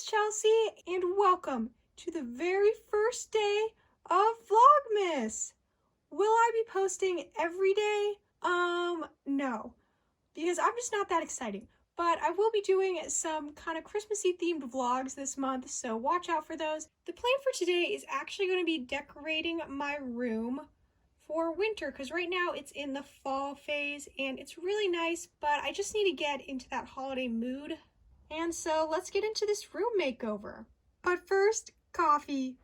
Chelsea, and welcome to the very first day of Vlogmas. Will I be posting every day? No, because I'm just not that exciting. But I will be doing some kind of Christmassy themed vlogs this month, so watch out for those. The plan for today is actually going to be decorating my room for winter, because right now it's in the fall phase and it's really nice, but I just need to get into that holiday mood. And so let's get into this room makeover. But first, coffee.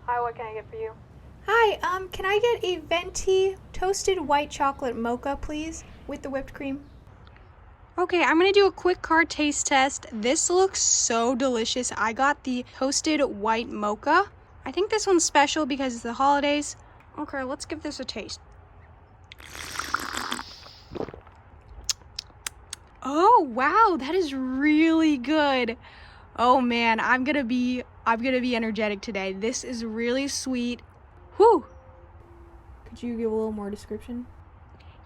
Hi, what can I get for you? Hi, can I get a venti toasted white chocolate mocha, please, with the whipped cream? Okay, I'm gonna do a quick card taste test. This looks so delicious. I got the toasted white mocha. I think this one's special because it's the holidays. Okay, let's give this a taste. Oh, wow, that is really good. Oh man, I'm gonna be energetic today. This is really sweet. Whew. Could you give a little more description?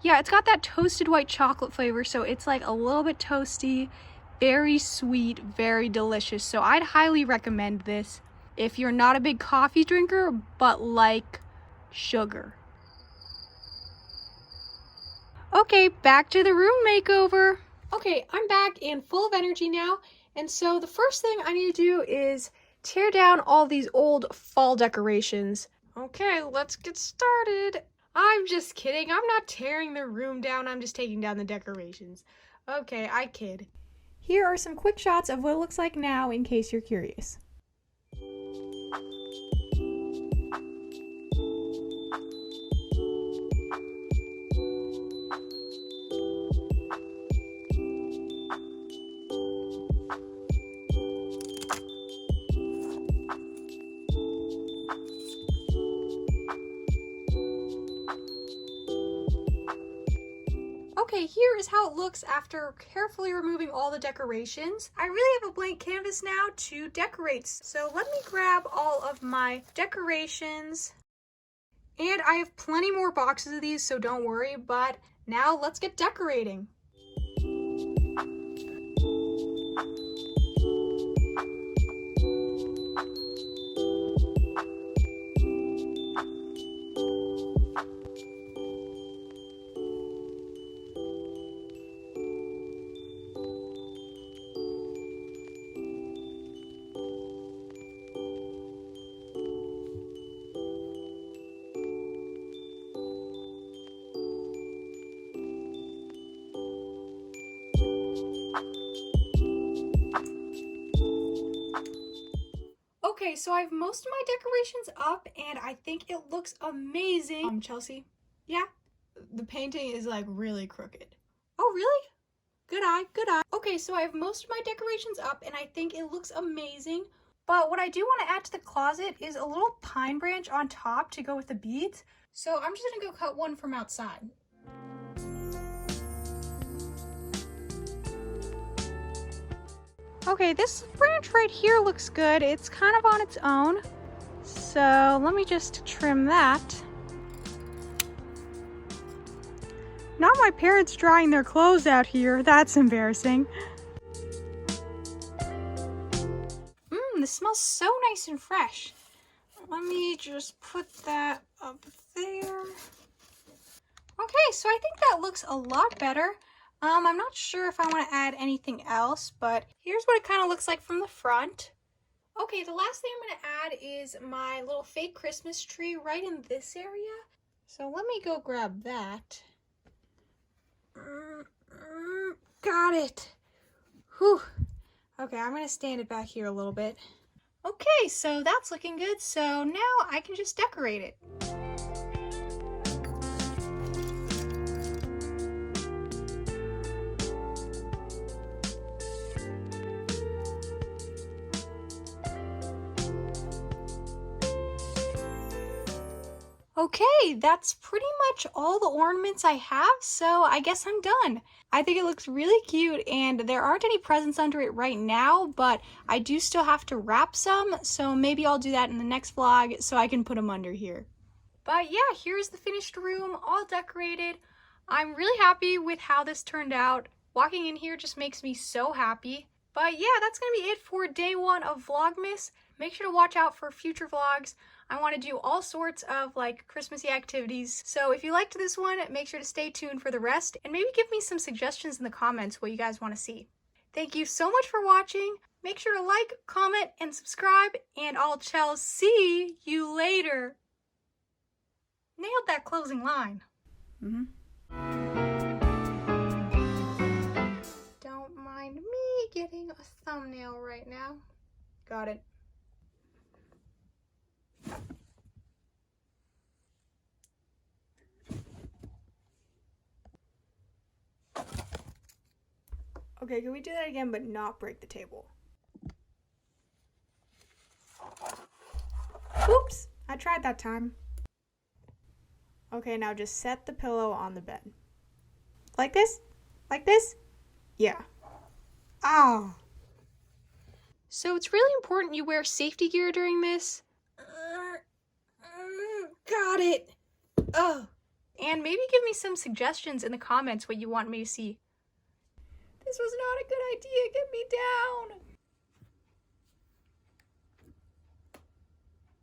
Yeah, it's got that toasted white chocolate flavor, so it's like a little bit toasty, very sweet, very delicious. So I'd highly recommend this if you're not a big coffee drinker, but like sugar. Okay, back to the room makeover. Okay, I'm back and full of energy now. And so the first thing I need to do is tear down all these old fall decorations. Okay, let's get started. I'm just kidding. I'm not tearing the room down. I'm just taking down the decorations. Okay, I kid. Here are some quick shots of what it looks like now in case you're curious. Okay, here is how it looks after carefully removing all the decorations. I really have a blank canvas now to decorate. So let me grab all of my decorations. And I have plenty more boxes of these, so don't worry. But now let's get decorating. Okay, so I have most of my decorations up and I think it looks amazing. Chelsea? Yeah? The painting is like really crooked. Oh, really? Good eye, good eye. Okay, so I have most of my decorations up and I think it looks amazing. But what I do want to add to the closet is a little pine branch on top to go with the beads. So I'm just gonna go cut one from outside. Okay, this branch right here looks good. It's kind of on its own. So let me just trim that. Not my parents drying their clothes out here. That's embarrassing. This smells so nice and fresh. Let me just put that up there. Okay, so I think that looks a lot better. I'm not sure if I want to add anything else, but here's what it kind of looks like from the front. Okay, the last thing I'm going to add is my little fake Christmas tree right in this area. So let me go grab that. Got it. Whew. Okay, I'm going to stand it back here a little bit. Okay, so that's looking good. So now I can just decorate it. Okay, that's pretty much all the ornaments I have, so I guess I'm done. I think it looks really cute, and there aren't any presents under it right now, but I do still have to wrap some, so maybe I'll do that in the next vlog so I can put them under here. But yeah, here's the finished room, all decorated. I'm really happy with how this turned out. Walking in here just makes me so happy. But yeah, that's going to be it for day 1 of Vlogmas. Make sure to watch out for future vlogs. I want to do all sorts of like Christmassy activities. So if you liked this one, make sure to stay tuned for the rest and maybe give me some suggestions in the comments what you guys want to see. Thank you so much for watching. Make sure to like, comment, and subscribe, and I'll see you later. Nailed that closing line. Don't mind me getting a thumbnail right now. Got it. Okay, can we do that again but not break the table? Oops, I tried that time. Okay, now just set the pillow on the bed. Like this? Like this? Yeah. Ah. So it's really important you wear safety gear during this. Got it. Ugh. And maybe give me some suggestions in the comments what you want me to see. This was not a good idea. Get me down.